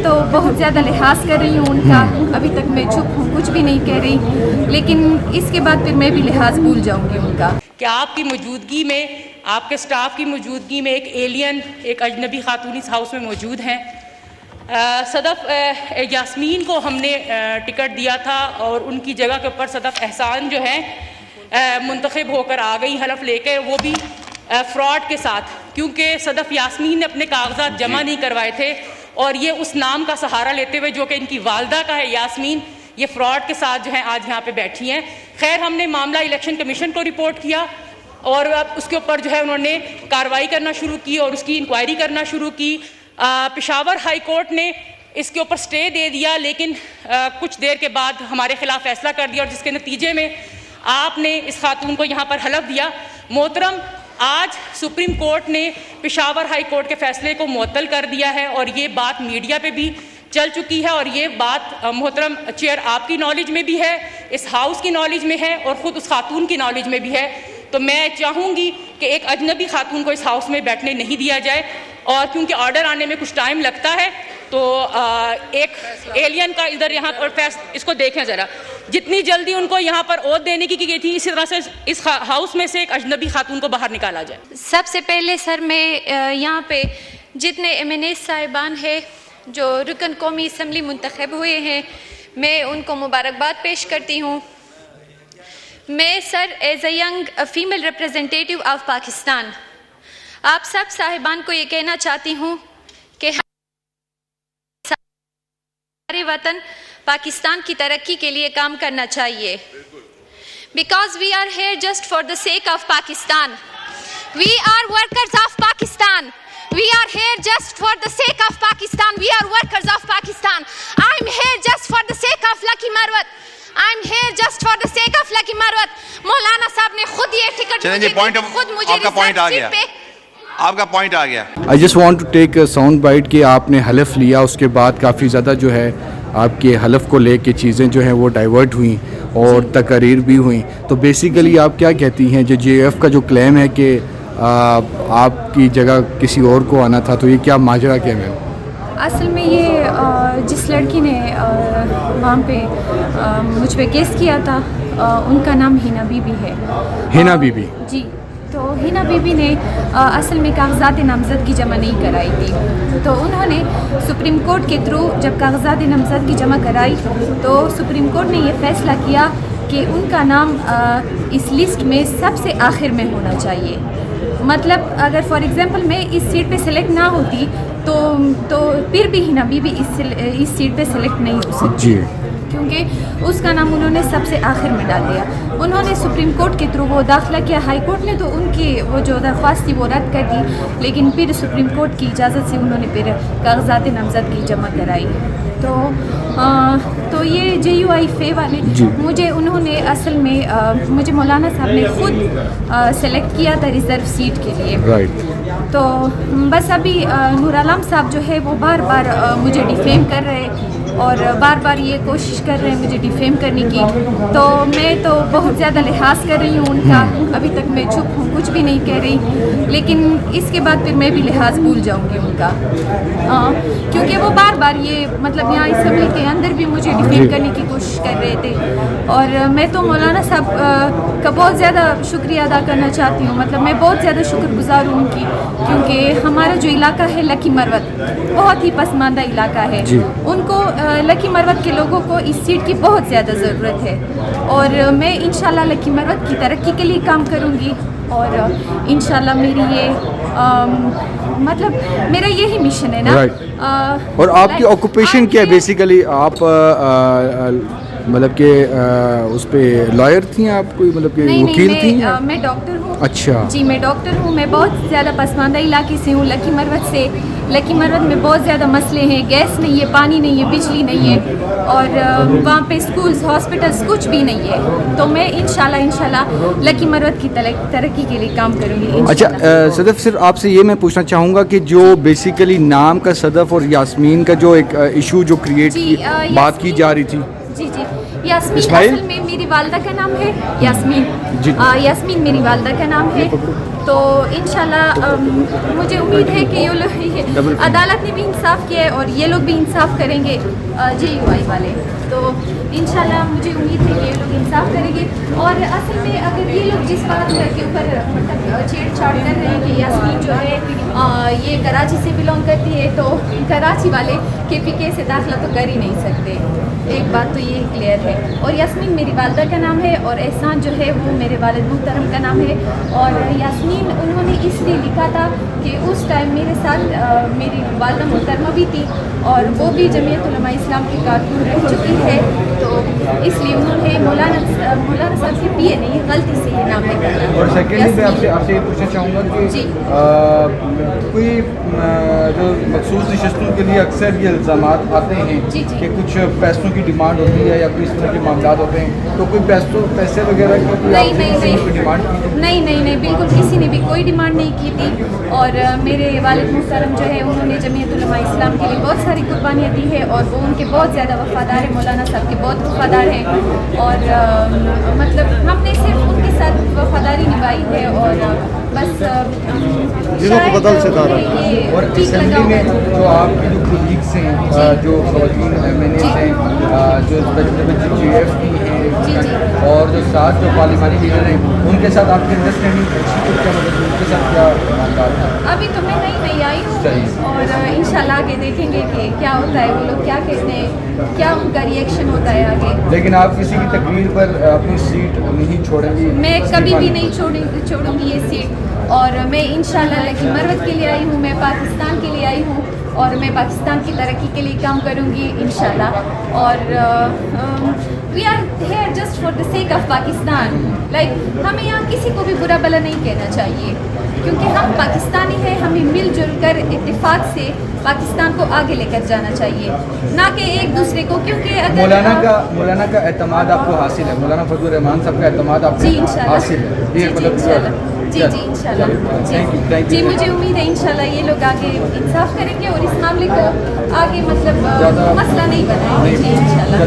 تو بہت زیادہ لحاظ کر رہی ہوں ان کا. ابھی تک میں چپ ہوں, کچھ بھی نہیں کہہ رہی, لیکن اس کے بعد پھر میں بھی لحاظ بھول جاؤں گی ان کا. کہ آپ کی موجودگی میں, آپ کے سٹاف کی موجودگی میں ایک ایلین, ایک اجنبی خاتون اس ہاؤس میں موجود ہیں. صدف یاسمین کو ہم نے ٹکٹ دیا تھا اور ان کی جگہ کے اوپر صدف احسان جو ہیں منتخب ہو کر آ گئی حلف لے کے, وہ بھی فراڈ کے ساتھ, کیونکہ صدف یاسمین نے اپنے کاغذات جمع نہیں کروائے تھے اور یہ اس نام کا سہارا لیتے ہوئے جو کہ ان کی والدہ کا ہے یاسمین, یہ فراڈ کے ساتھ جو ہیں آج یہاں پہ بیٹھی ہیں. خیر ہم نے معاملہ الیکشن کمیشن کو رپورٹ کیا اور اب اس کے اوپر جو ہے انہوں نے کارروائی کرنا شروع کی اور اس کی انکوائری کرنا شروع کی. پشاور ہائی کورٹ نے اس کے اوپر سٹے دے دیا, لیکن کچھ دیر کے بعد ہمارے خلاف فیصلہ کر دیا اور جس کے نتیجے میں آپ نے اس خاتون کو یہاں پر حلف دیا. محترم, آج سپریم کورٹ نے پشاور ہائی کورٹ کے فیصلے کو معطل کر دیا ہے اور یہ بات میڈیا پہ بھی چل چکی ہے اور یہ بات محترم چیئر آپ کی نالج میں بھی ہے, اس ہاؤس کی نالج میں ہے اور خود اس خاتون کی نالج میں بھی ہے. تو میں چاہوں گی کہ ایک اجنبی خاتون کو اس ہاؤس میں بیٹھنے نہیں دیا جائے, اور کیونکہ آرڈر آنے میں کچھ ٹائم لگتا ہے تو ایک ایلین کا ادھر یہاں پر اس کو دیکھیں ذرا, جتنی جلدی ان کو یہاں پر عہد دینے کی گئی تھی اسی طرح سے اس ہاؤس میں سے ایک اجنبی خاتون کو باہر نکالا جائے. سب سے پہلے سر میں یہاں پہ جتنے MNAs صاحبان ہیں جو رکن قومی اسمبلی منتخب ہوئے ہیں, میں ان کو مبارکباد پیش کرتی ہوں. میں sir as a young female representative of Pakistan آپ سب صاحبان کو یہ کہنا چاہتی ہوں کہ ہمارے وطن پاکستان کی ترقی کے لیے کام کرنا چاہیے. Because we are here just for the sake of Pakistan. We are workers of Pakistan. We are here just for the sake of Pakistan. We are workers of Pakistan. I'm here just for the sake of Lucky Marwat. I'm here just for the sake of Lucky Marwat. مولانا صاحب نے خود یہ ticket چلیں جی, خود مجھے آپ کا point آ گیا, آپ کا پوائنٹ آ گیا. I just want to take a sound bite کہ آپ نے حلف لیا, اس کے بعد کافی زیادہ جو ہے آپ کے حلف کو لے کے چیزیں جو ہیں وہ ڈائیورٹ ہوئیں اور تقاریر بھی ہوئیں. تو بیسیکلی آپ کیا کہتی ہیں, جو JF کا جو کلیم ہے کہ آپ کی جگہ کسی اور کو آنا تھا, تو یہ کیا ماجرا کیا میم؟ اصل میں یہ جس لڑکی نے وہاں پہ مجھ پہ کیس کیا تھا ان کا نام ہینا بی بی ہے. ہینا بی بی جی, تو ہینا بی بی نے اصل میں کاغذات نامزدگی جمع نہیں کرائی تھی, تو انہوں نے سپریم کورٹ کے تھرو جب کاغذات نامزدگی جمع کرائی تو سپریم کورٹ نے یہ فیصلہ کیا کہ ان کا نام اس لسٹ میں سب سے آخر میں ہونا چاہیے. مطلب اگر فار ایگزامپل میں اس سیٹ پہ سلیکٹ نہ ہوتی تو پھر بھی ہینا بی بی اس سیٹ پہ سلیکٹ نہیں ہو سکتی, کیونکہ اس کا نام انہوں نے سب سے آخر میں ڈال دیا. انہوں نے سپریم کورٹ کے تھرو وہ داخلہ کیا, ہائی کورٹ نے تو ان کی وہ جو درخواست تھی وہ رد کر دی, لیکن پھر سپریم کورٹ کی اجازت سے انہوں نے پھر کاغذات نامزدگی جمع کرائی. تو یہ JUI فے والے مجھے انہوں نے اصل میں مجھے مولانا صاحب نے خود سلیکٹ کیا تھا ریزرو سیٹ کے لیے. تو بس ابھی نور عالم صاحب جو ہے وہ بار بار مجھے ڈیفیم کر رہے اور بار بار یہ کوشش کر رہے ہیں مجھے ڈیفیم کرنے کی, تو میں تو بہت زیادہ لحاظ کر رہی ہوں ان کا. ابھی تک میں چپ ہوں, کچھ بھی نہیں کہہ رہی, لیکن اس کے بعد پھر میں بھی لحاظ بھول جاؤں گی ان کا, کیونکہ وہ بار بار یہ مطلب یہاں اسمبلی کے اندر بھی مجھے ڈیفیم کرنے کی کوشش کر رہے تھے. اور میں تو مولانا صاحب کا بہت زیادہ شکریہ ادا کرنا چاہتی ہوں. مطلب میں بہت زیادہ شکر گزار ہوں ان کی, کیونکہ ہمارا جو علاقہ ہے لکی مروت بہت ہی پسماندہ علاقہ ہے. ان کو لکی مروت کے لوگوں کو اس سیٹ کی بہت زیادہ ضرورت ہے, اور میں انشاءاللہ لکی مروت کی ترقی کے لیے کام کروں گی. اور انشاءاللہ میری یہ مطلب میرا یہی مشن ہے نا. اور آپ کی آکوپیشن کیا ہے بیسیکلی؟ آپ مطلب کہ اس پہ لائر تھیں آپ, کوئی مطلب کہ وکیل تھیں؟ میں ڈاکٹر ہوں. اچھا جی میں ڈاکٹر ہوں. میں بہت زیادہ پسماندہ علاقے سے ہوں, لکی مروت سے. لکی مروت میں بہت زیادہ مسئلے ہیں, گیس نہیں ہے, پانی نہیں ہے, بجلی نہیں ہے, اور وہاں پہ اسکولز ہاسپٹلس کچھ بھی نہیں ہے. تو میں انشاءاللہ لکی مروت کی ترقی کے لیے کام کروں گی. اچھا صدف, صرف آپ سے یہ میں پوچھنا چاہوں گا کہ جو بیسیکلی نام کا صدف اور یاسمین کا جو ایک ایشو جو کریٹ بات کی جا رہی تھی, جی یاسمین اصل میں میری والدہ کا نام ہے. یاسمین میری والدہ کا نام ہے, تو انشاءاللہ مجھے امید ہے کہ یہ لوگ عدالت نے بھی انصاف کیا ہے اور یہ لوگ بھی انصاف کریں گے JUI والے. تو انشاءاللہ مجھے امید ہے کہ یہ لوگ انصاف کریں گے. اور اصل میں اگر یہ لوگ جس بات کے اوپر چھیڑ چھاڑ کر رہے ہیں کہ یاسمین جو ہے یہ کراچی سے بلانگ کرتی ہے, تو کراچی والے KPK سے داخلہ تو کر ہی نہیں سکتے. ایک بات تو یہ کلیئر ہے. اور یاسمین میری والدہ کا نام ہے اور احسان جو ہے وہ میرے والد محترم کا نام ہے. اور یاسمین انہوں نے اس لیے لکھا تھا کہ اس ٹائم میرے ساتھ میری والدہ محترمہ بھی تھی اور وہ بھی جمعیت علماء اسلام کی کارکن رہ چکی ہے, تو اس لیے انہوں نے مولانا صاحب کے PA نہیں غلطی سے یہ نام نکالا. اور سیکنڈلی میں آپ سے یہ پوچھنا چاہوں گا کہ جی کوئی جو مخصوص نشستوں کے لیے اکثر یہ الزامات آتے ہیں جی کہ کچھ پیسوں کی ڈیمانڈ ہوتی ہے یا کوئی اس طرح کے معاملات ہوتے ہیں, تو کوئی پیسے وغیرہ کی کوئی ڈیمانڈ کی؟ نہیں بالکل کسی نے بھی کوئی ڈیمانڈ نہیں کی تھی. اور میرے والد محترم جو ہے انہوں نے جمعیت علماء اسلام کے لیے بہت ساری قربانیاں دی ہے اور وہ ان کے بہت زیادہ وفادار ہیں, مولانا صاحب کے بہت وفادار ہیں. اور مطلب ہم نے صرف ان کے ساتھ وفاداری نبھائی ہے اور بس اور اسمبلی میں جو آپ کے جو کولیگس ہیں, جو خواتین MNAs ہیں, جو GF کی ہیں اور جو ساتھ جو پارلیمانی لیڈر ہیں, ان کے ساتھ آپ کی انڈرسٹینڈنگ ان کے ساتھ کیا معاملات ہیں؟ ابھی تو میں نئی آئی ہوں اور انشاءاللہ آگے دیکھیں گے کہ کیا ہوتا ہے, وہ لوگ کیا کہتے ہیں, کیا ان کا ریئیکشن ہوتا ہے آگے. لیکن آپ کسی کی تقریر پر اپنی سیٹ نہیں چھوڑیں گی؟ میں کبھی بھی نہیں چھوڑوں گی یہ سیٹ. اور میں انشاءاللہ لیکن مروت کے لیے آئی ہوں, میں پاکستان کے لیے آئی ہوں اور میں پاکستان کی ترقی کے لیے کام کروں گی انشاءاللہ. اور we are here just for the sake of Pakistan. Like ہمیں یہاں کسی کو بھی برا بھلا نہیں کہنا چاہیے کیونکہ ہم پاکستانی ہیں. ہمیں مل جل کر اتفاق سے پاکستان کو آگے لے کر جانا چاہیے, نہ کہ ایک دوسرے کو. کیونکہ اگر مولانا کا اعتماد آپ کو حاصل ہے, مولانا فضل الرحمان صاحب کا اعتماد آپ کو حاصل ہے؟ جی انشاءاللہ. جی مجھے امید ہے انشاءاللہ یہ لوگ آگے انصاف کریں گے اور اس معاملے کو آگے مطلب مسئلہ نہیں بنائیں گے. جی انشاءاللہ.